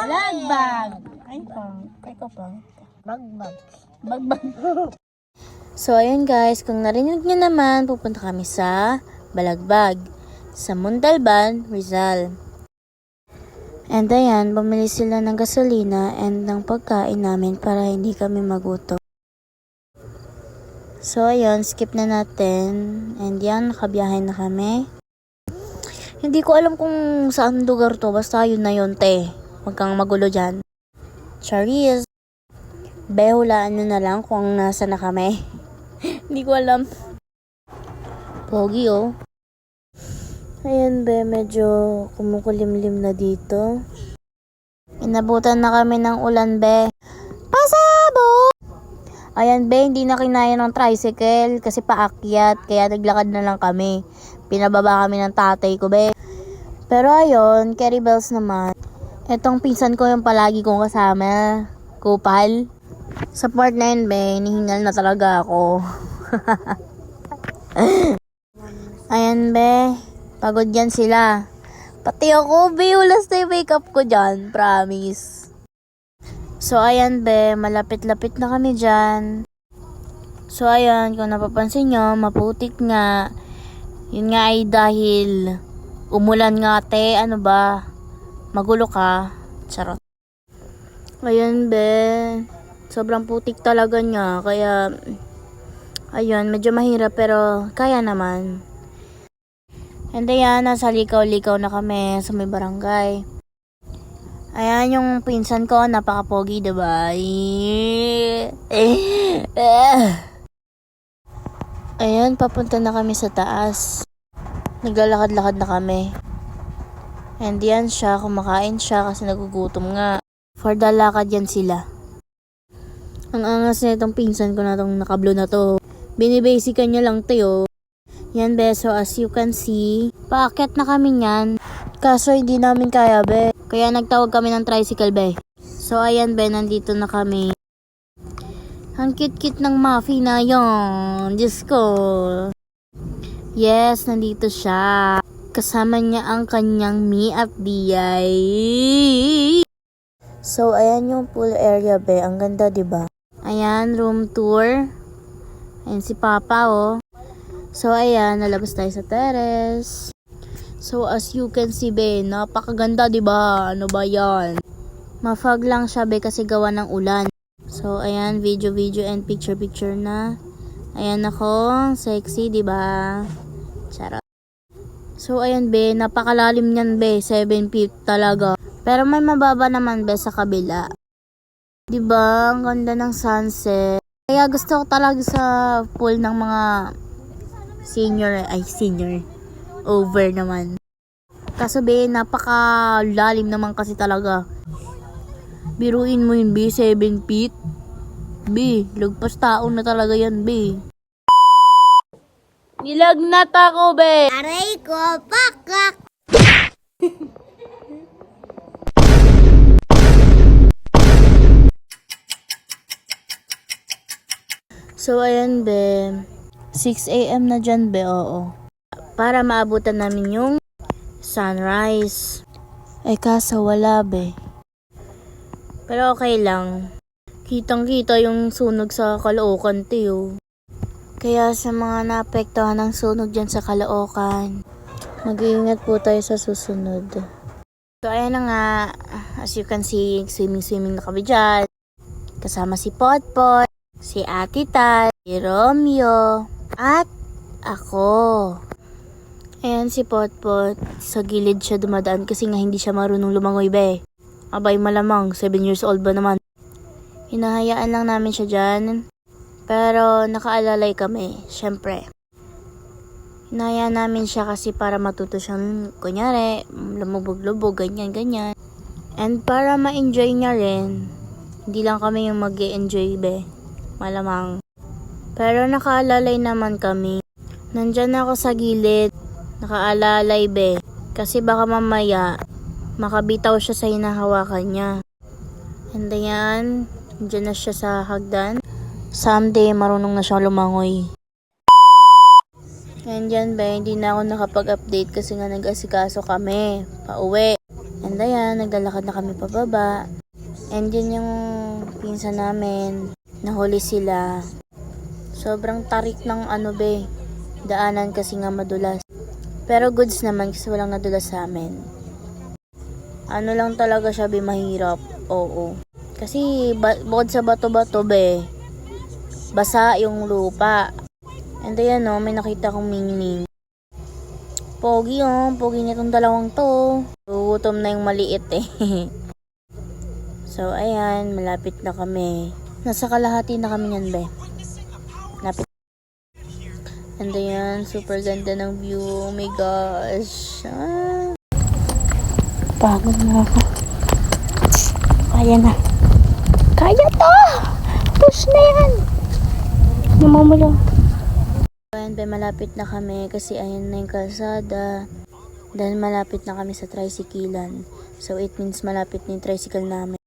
Balagbag. Ay, pang. Ikaw pang. Bagbag. Bagbag. So, ayun guys, kung narinig nyo naman, pupunta kami sa Balagbag, sa Montalban, Rizal. And ayan, bumili sila ng gasolina and ng pagkain namin para hindi kami magutom. So, ayun, skip na natin. And yan, nakabiyahe na kami. Hindi ko alam kung saan lugar to, basta yun na yun, te. Huwag kang magulo dyan. Charis. Be, hulaan nyo na lang kung nasa na kami. Hindi ko alam. Pogi, oh. Ayan, be, medyo kumukulimlim na dito. Inabutan na kami ng ulan, be. Pasabo! Ayan, be, hindi na kinaya ng tricycle kasi paakyat, kaya naglakad na lang kami. Pinababa kami ng tatay ko, be. Pero ayun, carry bells naman. Etong pinsan ko yung palagi kong kasama. Kupal. Sa part 9, be, nihingal na talaga ako. Ayan, be. Pagod yan sila. Pati ako, be, ulas na yung makeup ko dyan. Promise. So, ayan, be. Malapit-lapit na kami dyan. So, ayan. Kung napapansin nyo, maputik nga. Yun nga ay dahil umulan nga, te. Ano ba? Magulo ka. Charot. Ayan, be. Sobrang putik talaga niya. Kaya, ayun, medyo mahirap pero kaya naman. And ayan, nasa likaw-likaw na kami sa may barangay. Ayan yung pinsan ko, napaka-pogi, diba? Ayan, papunta na kami sa taas. Naglalakad-lakad na kami. And yan siya, kumakain siya kasi nagugutom nga. For the lakad yan sila. Ang angas na itong pinsan ko na itong nakablo na to. Binibasican niya lang tayo. Yan, be. So, as you can see, paakyat na kami yan. Kaso, hindi namin kaya, be. Kaya nagtawag kami ng tricycle, be. So, ayan, be. Nandito na kami. Ang kit-kit ng Muffy na yon. Diyos ko. Yes, nandito siya. Kasama niya ang kanyang me at Biyay. So, ayan yung pool area, be. Ang ganda, diba? Ayan, room tour. Ayan si Papa, oh. So, ayan, nalabas tayo sa terrace. So, as you can see, be, napakaganda, diba? Ano ba yan? Mafog lang siya, be, kasi gawa ng ulan. So, ayan, video, and picture na. Ayan ako, sexy, diba? Charot. So, ayan, be, napakalalim niyan, be, 7 feet talaga. Pero may mababa naman, be, sa kabila. Diba? Ang ganda ng sunset. Kaya gusto ko talaga sa pool ng mga senior. Over naman. Kaso, be, napakalalim naman kasi talaga. Biruin mo yun, be, 7 feet. Be, lagpas taon na talaga yan, be. Nilagnat ako, be. Aray ko, pakak! So, ayan, be. 6 a.m. na dyan, be, oo. Para maabutan namin yung sunrise. Kaso wala, be. Pero okay lang. Kitang-kita yung sunog sa Caloocan, tiyo. Kaya sa mga naapektuhan ng sunog dyan sa Caloocan, mag-iingat po tayo sa susunod. So, ayan na nga. As you can see, swimming na kami dyan. Kasama si Potpot, si Ate Tay, si Romeo, at ako. Ayan si Potpot. Sa gilid siya dumadaan kasi nga hindi siya marunong lumangoy, be. Abay, malamang. 7 years old ba naman? Hinahayaan lang namin siya dyan. Pero nakaalalay kami, syempre. Hinahayaan namin siya kasi para matuto siyang, kunyari, lumubog-lubog, ganyan. And para ma-enjoy niya rin, hindi lang kami yung mag-e-enjoy, be. Malamang. Pero nakaalalay naman kami. Nandyan ako sa gilid. Nakaalalay, be. Kasi baka mamaya, makabitaw siya sa hinahawakan niya. And ayan, dyan na siya sa hagdan. Someday, marunong na siyang lumangoy. And yan, be, hindi na ako nakapag-update kasi nga nag-asikaso kami. Pauwi. And ayan, naglalakad na kami pababa. And yun yung pinsan namin. Nahuli sila. Sobrang tarik ng daanan kasi nga madulas. Pero goods naman kasi walang nadulas sa amin. Ano lang talaga siya, mahirap. Oo. Kasi bukod sa bato-bato, basa yung lupa. And ayan, may nakita kong mingning. Pogi, pogi nitong dalawang to. Gugutom na yung maliit So ayan, malapit na kami. Nasa kalahati na kami yan, Lapit. And ayan, super ganda ng view. Oh my gosh. Pagod na ako. Kaya na. Kaya to! Push na yan! Namumulo. Ayan, malapit na kami kasi ayan na yung kalsada. Dahil malapit na kami sa tricyclean. So it means malapit na yung tricycle namin.